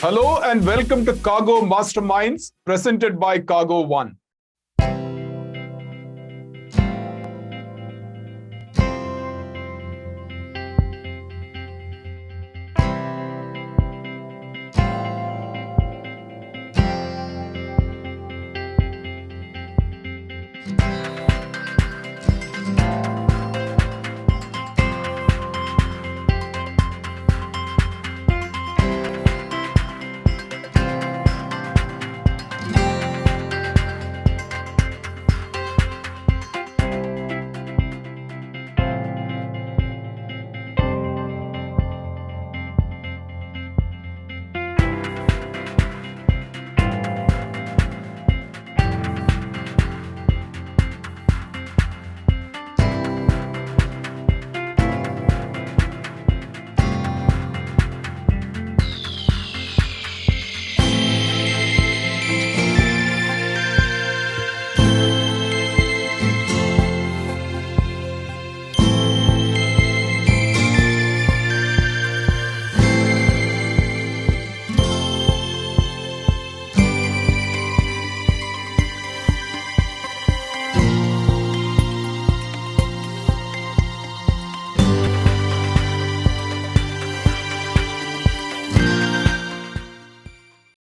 Hello and welcome to Cargo Masterminds, presented by cargo.one.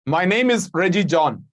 My name is Reggie John,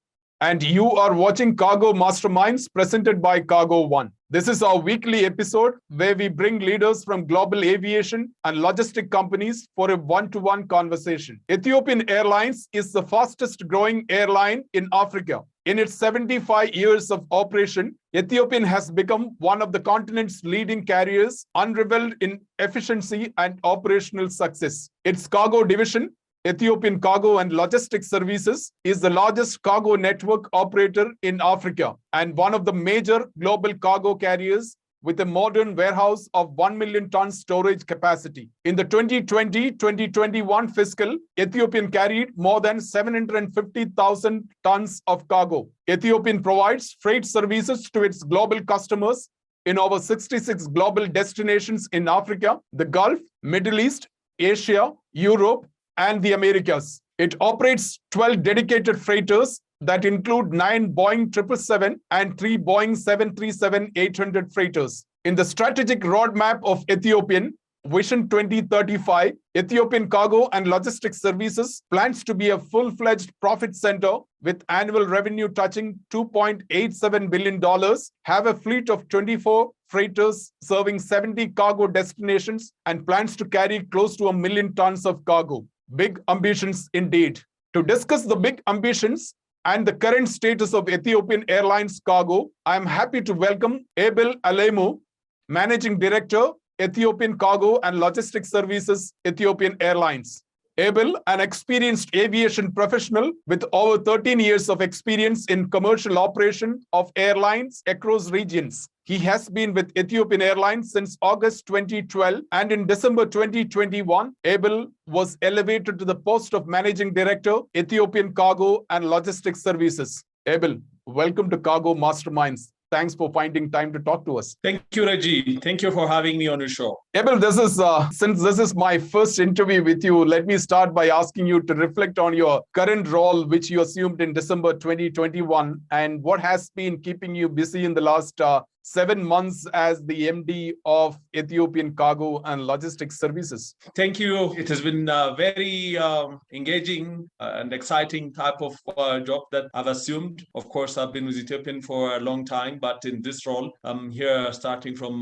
and you are watching Cargo Masterminds presented by cargo.one. This is our weekly episode where we bring leaders from global aviation and logistic companies for a one-to-one conversation. Ethiopian Airlines is the fastest growing airline in Africa. In its 75 years of operation, Ethiopian has become one of the continent's leading carriers, unrivaled in efficiency and operational success. Its cargo division, Ethiopian Cargo and Logistics Services, is the largest cargo network operator in Africa and one of the major global cargo carriers with a modern warehouse of 1 million ton storage capacity. In the 2020-2021 fiscal, Ethiopian carried more than 750,000 tons of cargo. Ethiopian provides freight services to its global customers in over 66 global destinations in Africa, the Gulf, Middle East, Asia, Europe, and the Americas. It operates 12 dedicated freighters that include 9 Boeing 777 and 3 Boeing 737-800 freighters. In the strategic roadmap of Ethiopian Vision 2035, Ethiopian Cargo and Logistics Services plans to be a full-fledged profit center with annual revenue touching $2.87 billion, have a fleet of 24 freighters serving 70 cargo destinations, and plans to carry close to 1 million tons of cargo. Big ambitions indeed. To discuss the big ambitions and the current status of Ethiopian Airlines Cargo, I am happy to welcome Abel Alemu, Managing Director, Ethiopian Cargo and Logistics Services, Ethiopian Airlines. Abel, an experienced aviation professional with over 13 years of experience in commercial operation of airlines across regions. He has been with Ethiopian Airlines since August 2012, and in December 2021, Abel was elevated to the post of Managing Director, Ethiopian Cargo and Logistics Services. Abel, welcome to Cargo Masterminds. Thanks for finding time to talk to us. Thank you, Reggie. Thank you for having me on your show. Abel, since this is my first interview with you, let me start by asking you to reflect on your current role, which you assumed in December 2021, and what has been keeping you busy in the last 7 months as the MD of Ethiopian Cargo and Logistics Services. Thank you. It has been a very engaging and exciting type of job that I've assumed. Of course, I've been with Ethiopian for a long time, but in this role, I'm here starting from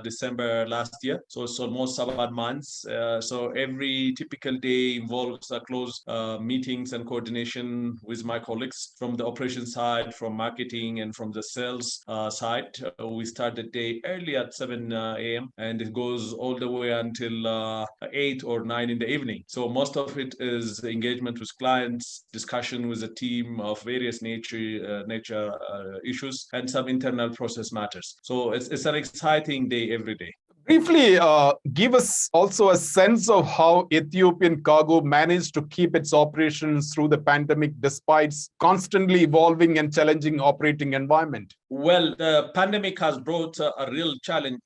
December last year. So it's almost 7 months. So every typical day involves close meetings and coordination with my colleagues from the operation side, from marketing, and from the sales side. We start the day early at 7 a.m. and it goes all the way until 8 or 9 in the evening. So most of it is engagement with clients, discussion with a team of various nature issues, and some internal process matters. So it's an exciting day every day. Briefly, give us also a sense of how Ethiopian Cargo managed to keep its operations through the pandemic despite constantly evolving and challenging operating environment. Well, the pandemic has brought a real challenge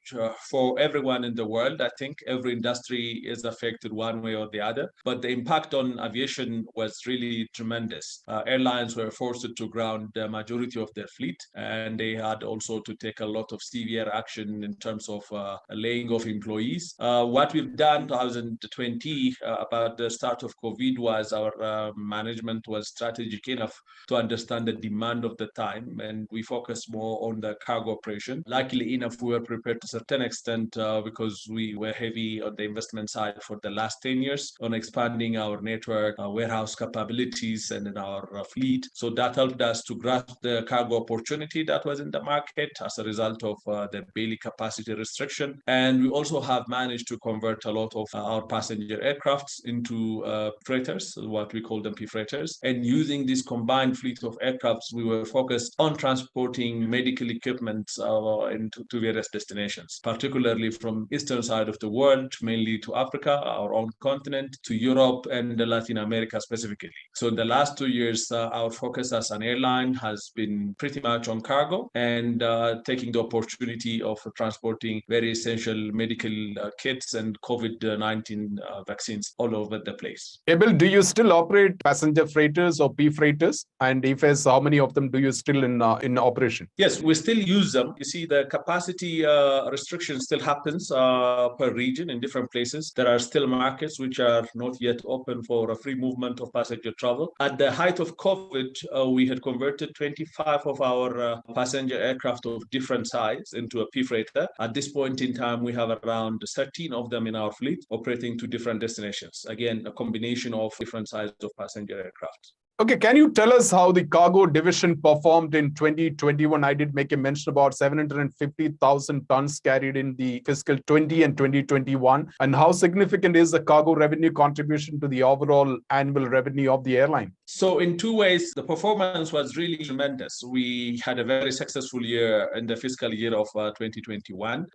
for everyone in the world. I think every industry is affected one way or the other, but the impact on aviation was really tremendous. Airlines were forced to ground the majority of their fleet, and they had also to take a lot of severe action in terms of laying off employees. What we've done 2020 about the start of COVID was our management was strategic enough to understand the demand of the time, and we focused more on the cargo operation. Luckily enough, we were prepared to a certain extent because we were heavy on the investment side for the last 10 years on expanding our network, warehouse capabilities, and in our fleet. So that helped us to grasp the cargo opportunity that was in the market as a result of the belly capacity restriction. And we also have managed to convert a lot of our passenger aircrafts into freighters, what we call them P-freighters. And using this combined fleet of aircrafts, we were focused on transporting medical equipment to various destinations, particularly from eastern side of the world, mainly to Africa, our own continent, to Europe and Latin America specifically. So in the last 2 years, our focus as an airline has been pretty much on cargo and taking the opportunity of transporting very essential medical kits and COVID-19 vaccines all over the place. Abel, do you still operate passenger freighters or P-freighters? And if yes, how many of them do you still in operation? Yes, we still use them. You see, the capacity restriction still happens per region in different places. There are still markets which are not yet open for a free movement of passenger travel. At the height of COVID, we had converted 25 of our passenger aircraft of different size into a P-freighter. At this point in time, we have around 13 of them in our fleet operating to different destinations. Again, a combination of different sizes of passenger aircraft. Okay, can you tell us how the cargo division performed in 2021? I did make a mention about 750,000 tons carried in the fiscal 20 and 2021. And how significant is the cargo revenue contribution to the overall annual revenue of the airline? So in two ways, the performance was really tremendous. We had a very successful year in the fiscal year of 2021.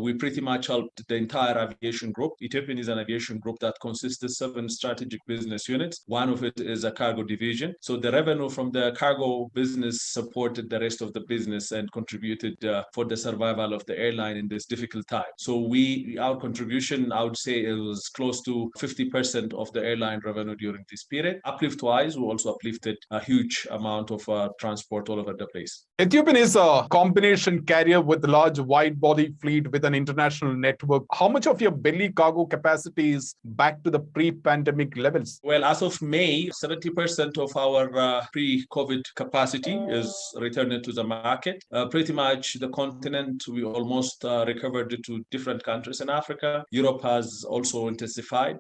We pretty much helped the entire aviation group. Ethiopian is an aviation group that consists of 7 strategic business units. One of it is a cargo division. So the revenue from the cargo business supported the rest of the business and contributed for the survival of the airline in this difficult time. So our contribution, I would say, it was close to 50% of the airline revenue during this period. Uplift-wise, we also uplifted a huge amount of transport all over the place. Ethiopian is a combination carrier with a large wide-body fleet with an international network. How much of your belly cargo capacity is back to the pre-pandemic levels? Well, as of May, 70% of our pre-COVID capacity is returned to the market. Pretty much the continent, we almost recovered it to different countries in Africa. Europe has also intensified,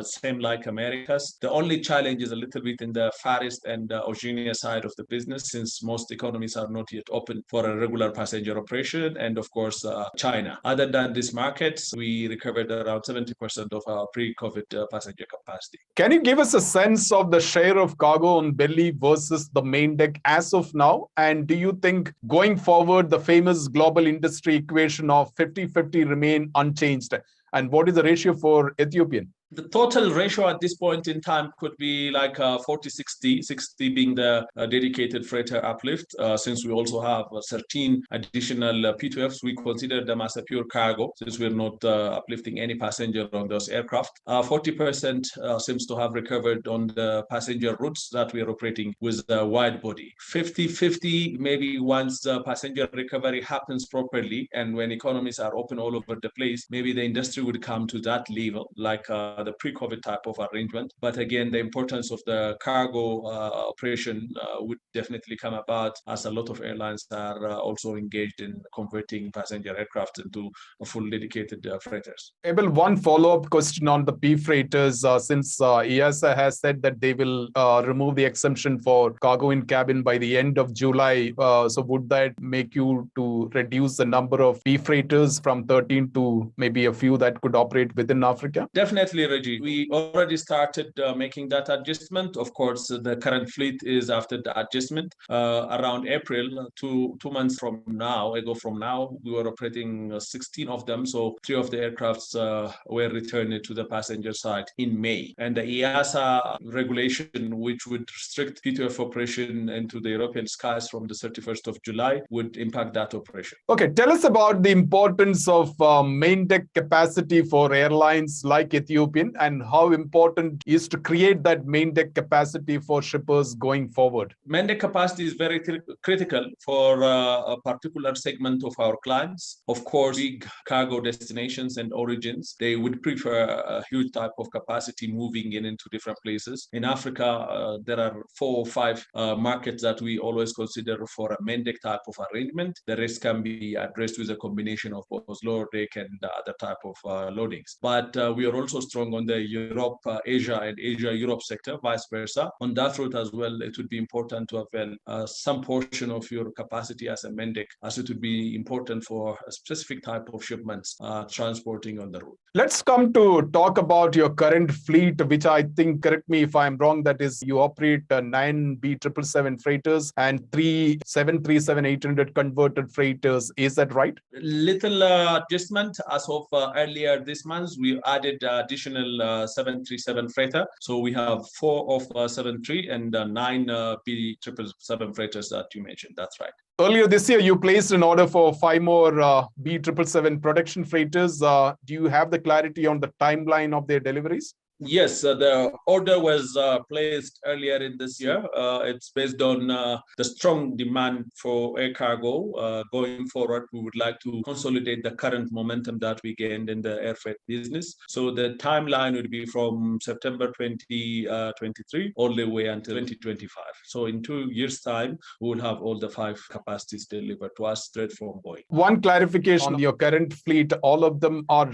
same like Americas. The only challenge is a little bit in the Far East and Oceania side of the business, since most economies are not yet open for a regular passenger operation, and of course, China. Other than these markets, we recovered around 70% of our pre-COVID passenger capacity. Can you give us a sense of the share of cargo on belly versus the main deck as of now? And do you think going forward, the famous global industry equation of 50-50 remain unchanged? And what is the ratio for Ethiopian? The total ratio at this point in time could be like 40-60, 60 being the dedicated freighter uplift. Since we also have 13 additional P2Fs, we consider them as a pure cargo, since we're not uplifting any passenger on those aircraft. 40% seems to have recovered on the passenger routes that we are operating with the wide body. 50-50, maybe once the passenger recovery happens properly, and when economies are open all over the place, maybe the industry would come to that level, like the pre-COVID type of arrangement. But again, the importance of the cargo operation would definitely come about, as a lot of airlines are also engaged in converting passenger aircraft into a full dedicated freighters. Abel, one follow-up question on the P-freighters, since EASA has said that they will remove the exemption for cargo in cabin by the end of July. So would that make you to reduce the number of P-freighters from 13 to maybe a few that could operate within Africa? Definitely Reggie. We already started making that adjustment. Of course, the current fleet is after the adjustment. Around April, two months from now, we were operating 16 of them. So 3 of the aircrafts were returned to the passenger side in May. And the EASA regulation, which would restrict P2F operation into the European skies from the 31st of July, would impact that operation. Okay, tell us about the importance of main deck capacity for airlines like Ethiopian, and how important is to create that main deck capacity for shippers going forward. Main deck capacity is very critical for a particular segment of our clients. Of course, big cargo destinations and origins, they would prefer a huge type of capacity moving into different places. In Africa, there are 4 or 5 markets that we always consider for a main deck type of arrangement. The rest can be addressed with a combination of both lower deck and other type of loadings. But we are also strong on the Europe, Asia and Asia-Europe sector, vice versa. On that route as well, it would be important to avail some portion of your capacity as a main deck, as it would be important for a specific type of shipments transporting on the route. Let's come to talk about your current fleet, which I think, correct me if I'm wrong, that is you operate 9 B777 freighters and 3 737-800 converted freighters. Is that right? Little adjustment as of earlier this month. We added additional 737 freighter. So we have 4 of 73 and 9 B777 freighters that you mentioned. That's right. Earlier this year, you placed an order for 5 more B777 production freighters. Do you have the clarity on the timeline of their deliveries? Yes, the order was placed earlier in this year. It's based on the strong demand for air cargo. Going forward, we would like to consolidate the current momentum that we gained in the air freight business. So the timeline would be from September 2023 all the way until 2025. So in 2 years' time, we will have all the 5 capacities delivered to us straight from Boeing. One clarification on your current fleet, all of them are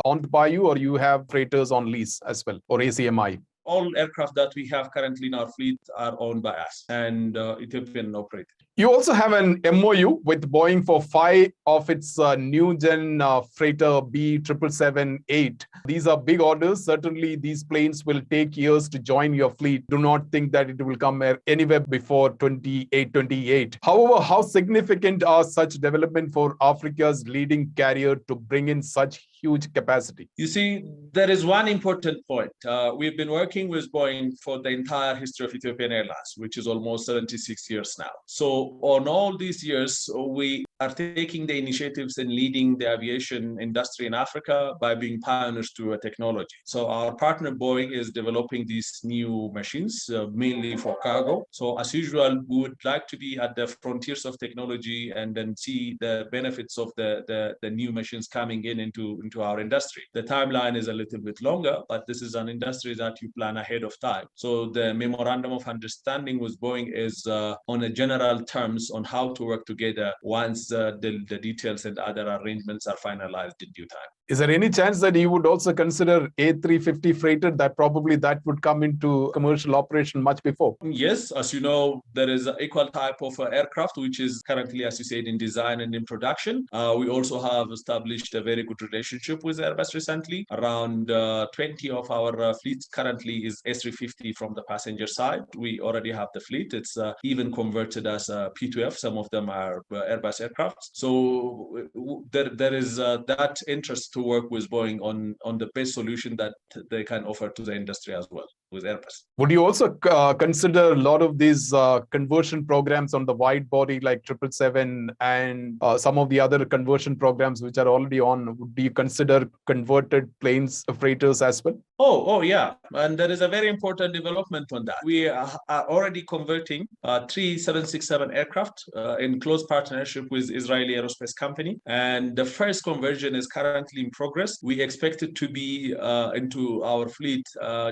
owned by you, or you have freighters on lease as well, or ACMI? All aircraft that we have currently in our fleet are owned by us and Ethiopian operated. You also have an MOU with Boeing for 5 of its new gen freighter B777-8. These are big orders. Certainly, these planes will take years to join your fleet. Do not think that it will come anywhere before 28. However, how significant are such development for Africa's leading carrier to bring in such huge capacity? You see, there is one important point. We've been working with Boeing for the entire history of Ethiopian Airlines, which is almost 76 years now. So on all these years, we are taking the initiatives and leading the aviation industry in Africa by being pioneers to a technology. So our partner Boeing is developing these new machines, mainly for cargo. So as usual, we would like to be at the frontiers of technology and then see the benefits of the new machines coming into our industry. The timeline is a little bit longer, but this is an industry that you plan ahead of time. So the memorandum of understanding with Boeing is on a general terms on how to work together once the details and other arrangements are finalized in due time. Is there any chance that you would also consider A350 freighter, that probably that would come into commercial operation much before? Yes, as you know, there is an equal type of aircraft, which is currently, as you said, in design and in production. We also have established a very good relationship with Airbus recently. Around 20 of our fleet currently is A350 from the passenger side. We already have the fleet. It's even converted as a P2F. Some of them are Airbus aircraft. So there is that interest to work with Boeing on the best solution that they can offer to the industry as well with Airbus. Would you also consider a lot of these conversion programs on the wide body like 777 and some of the other conversion programs which are already on? Do you consider converted planes, freighters as well? Oh, yeah. And there is a very important development on that. We are already converting 3 767 aircraft in close partnership with Israeli aerospace company. And the first conversion is currently in progress. We expect it to be into our fleet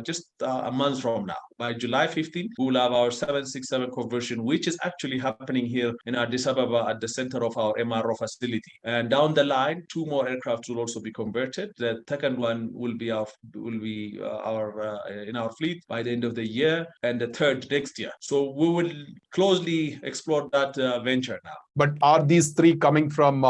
just a month from now. By July 15th, we will have our 767 conversion, which is actually happening here in Addis Ababa at the center of our MRO facility. And down the line, 2 more aircraft will also be converted. The second one will be in our fleet by the end of the year, and the third next year. So we will closely explore that venture now. But are these three coming from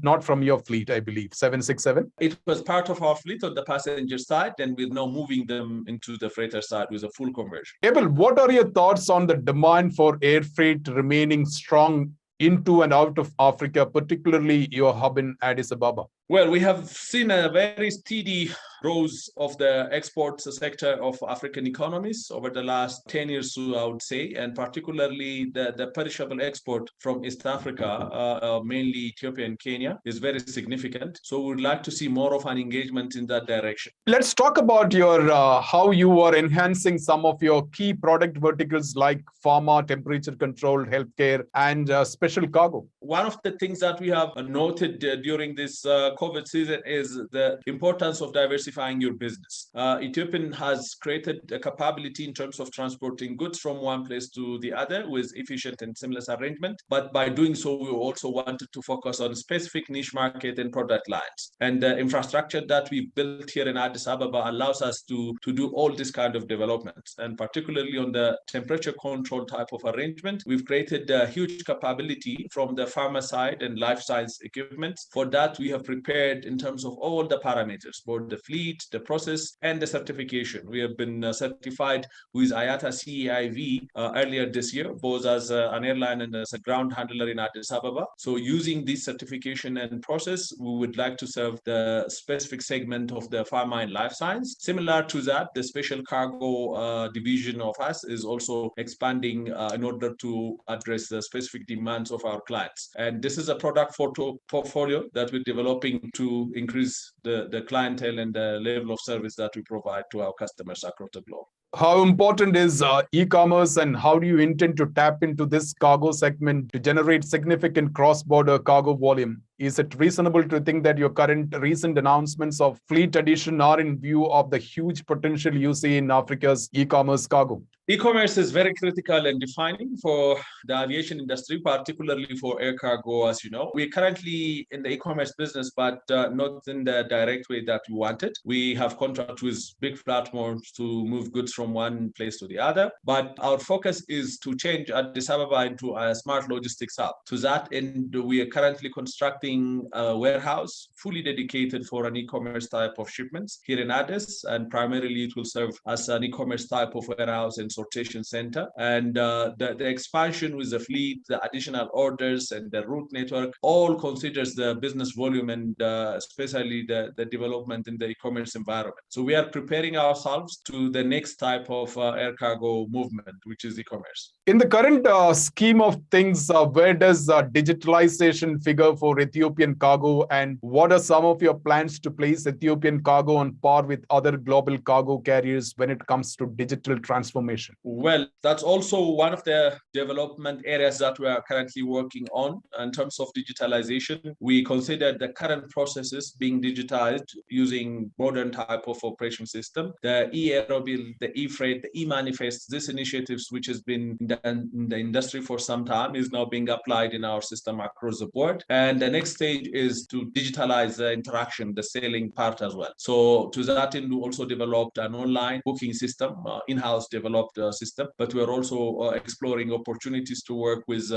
not from your fleet, I believe, 767? It was part of our fleet on the passenger side, and we're now moving them into the freighter side with a full conversion. Abel, what are your thoughts on the demand for air freight remaining strong into and out of Africa, particularly your hub in Addis Ababa? Well, we have seen a very steady growth of the export sector of African economies over the last 10 years, I would say, and particularly the perishable export from East Africa, mainly Ethiopia and Kenya, is very significant. So we would like to see more of an engagement in that direction. Let's talk about your how you are enhancing some of your key product verticals like pharma, temperature control, healthcare, and special cargo. One of the things that we have noted during this COVID season is the importance of diversifying your business. Ethiopian has created a capability in terms of transporting goods from one place to the other with efficient and seamless arrangement. But by doing so, we also wanted to focus on specific niche market and product lines. And the infrastructure that we built here in Addis Ababa allows us to do all this kind of developments. And particularly on the temperature control type of arrangement, we've created a huge capability from the pharma side and life science equipment. For that, we have prepared in terms of all the parameters, both the fleet, the process, and the certification. We have been certified with IATA CEIV earlier this year, both as an airline and as a ground handler in Addis Ababa. So using this certification and process, we would like to serve the specific segment of the pharma and life science. Similar to that, the special cargo division of us is also expanding in order to address the specific demands of our clients. And this is a product portfolio that we're developing to increase the clientele and the level of service that we provide to our customers across the globe. How important is e-commerce, and how do you intend to tap into this cargo segment to generate significant cross-border cargo volume? Is it reasonable to think that your recent announcements of fleet addition are in view of the huge potential you see in Africa's e-commerce cargo? E-commerce is very critical and defining for the aviation industry, particularly for air cargo, as you know. We're currently in the e-commerce business, but not in the direct way that we wanted. We have contracts with big platforms to move goods from one place to the other, but our focus is to change Addis Ababa into a smart logistics hub. To that end, we are currently constructing a warehouse fully dedicated for an e-commerce type of shipments here in Addis, and primarily it will serve as an e-commerce type of warehouse and sortation center. And the expansion with the fleet, the additional orders, and the route network all considers the business volume and especially the development in the e-commerce environment. So we are preparing ourselves to the next type of air cargo movement, which is e-commerce. In the current scheme of things, where does digitalization figure for Ethiopian cargo, and what are some of your plans to place Ethiopian cargo on par with other global cargo carriers when it comes to digital transformation? Well, that's also one of the development areas that we are currently working on in terms of digitalization. We consider the current processes being digitized using modern type of operation system. The e-aerobill, the e-freight, the e-manifest, these initiatives, which has been in the industry for some time, is now being applied in our system across the board. And the next stage is to digitalize the interaction, the selling part as well. So to that end, we also developed an online booking system, in-house developed system, but we're also exploring opportunities to work with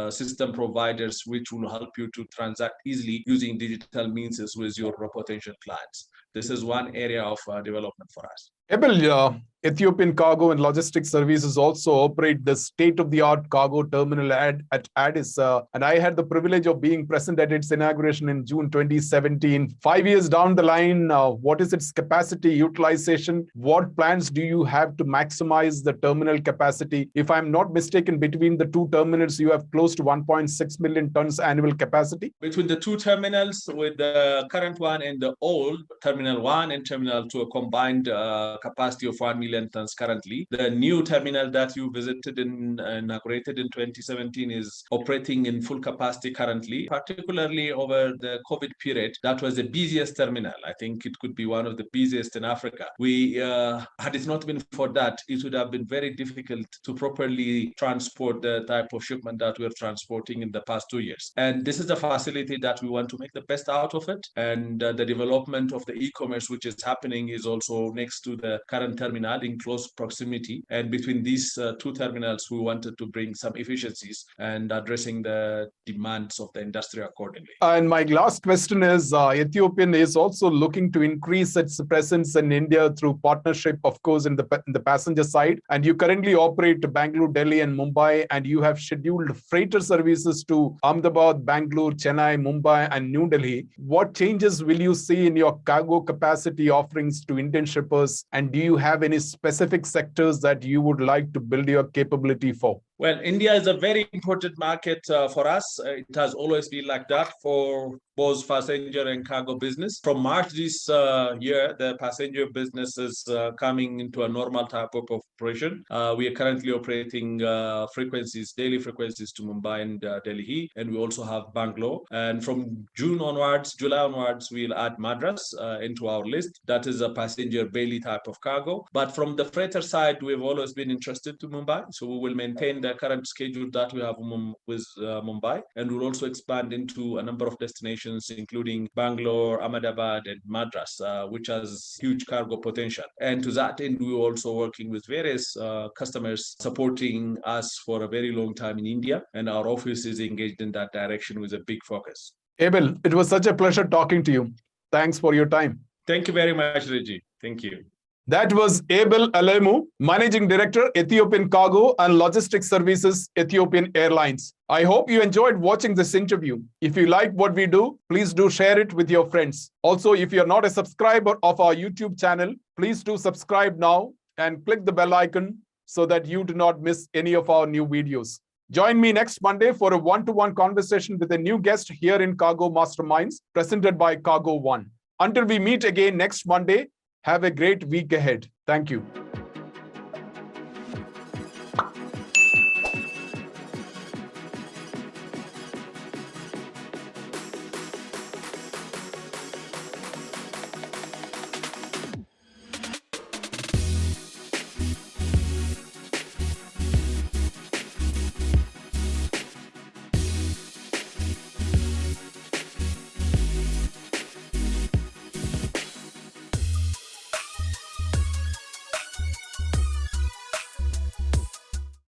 system providers which will help you to transact easily using digital means with your potential clients. This is one area of development for us. Abel, Ethiopian Cargo and Logistics Services also operate the state-of-the-art cargo terminal at Addis, and I had the privilege of being present at its inauguration in June 2017. 5 years down the line, what is its capacity utilization? What plans do you have to maximize the terminal capacity? If I'm not mistaken, between the two terminals, you have close to 1.6 million tons annual capacity. Between the two terminals, with the current one and the old Terminal 1 and Terminal 2, a combined capacity of 1 million tons currently. The new terminal that you visited and inaugurated in 2017 is operating in full capacity currently, particularly over the COVID period. That was the busiest terminal. I think it could be one of the busiest in Africa. Had it not been for that, it would have been very difficult to properly transport the type of shipment that we're transporting in the past 2 years. And this is a facility that we want to make the best out of it. And the development of the e-commerce, which is happening, is also next to the current terminal in close proximity. And between these two terminals, we wanted to bring some efficiencies and addressing the demands of the industry accordingly. And my last question is, Ethiopian is also looking to increase its presence in India through partnership, of course, in the passenger side. And you currently operate to Bangalore, Delhi, and Mumbai, and you have scheduled freighter services to Ahmedabad, Bangalore, Chennai, Mumbai, and New Delhi. What changes will you see in your cargo capacity offerings to Indian shippers? And do you have any specific sectors that you would like to build your capability for? Well, India is a very important market for us. It has always been like that for both passenger and cargo business. From March this year, the passenger business is coming into a normal type of operation. We are currently operating daily frequencies to Mumbai and Delhi, and we also have Bangalore. And from July onwards, we'll add Madras into our list. That is a passenger Bailey type of cargo. But from the freighter side, we've always been interested to Mumbai, so we will maintain the current schedule that we have with Mumbai, and we'll also expand into a number of destinations, including Bangalore, Ahmedabad, and Madras, which has huge cargo potential. And to that end, we're also working with various customers supporting us for a very long time in India, and our office is engaged in that direction with a big focus. Abel, it was such a pleasure talking to you. Thanks for your time. Thank you very much, Reggie. Thank you. That was Abel Alemu, Managing Director, Ethiopian Cargo and Logistics Services, Ethiopian Airlines. I hope you enjoyed watching this interview. If you like what we do, please do share it with your friends. Also, if you're not a subscriber of our YouTube channel, please do subscribe now and click the bell icon so that you do not miss any of our new videos. Join me next Monday for a one-to-one conversation with a new guest here in Cargo Masterminds, presented by cargo.one. Until we meet again next Monday, have a great week ahead. Thank you.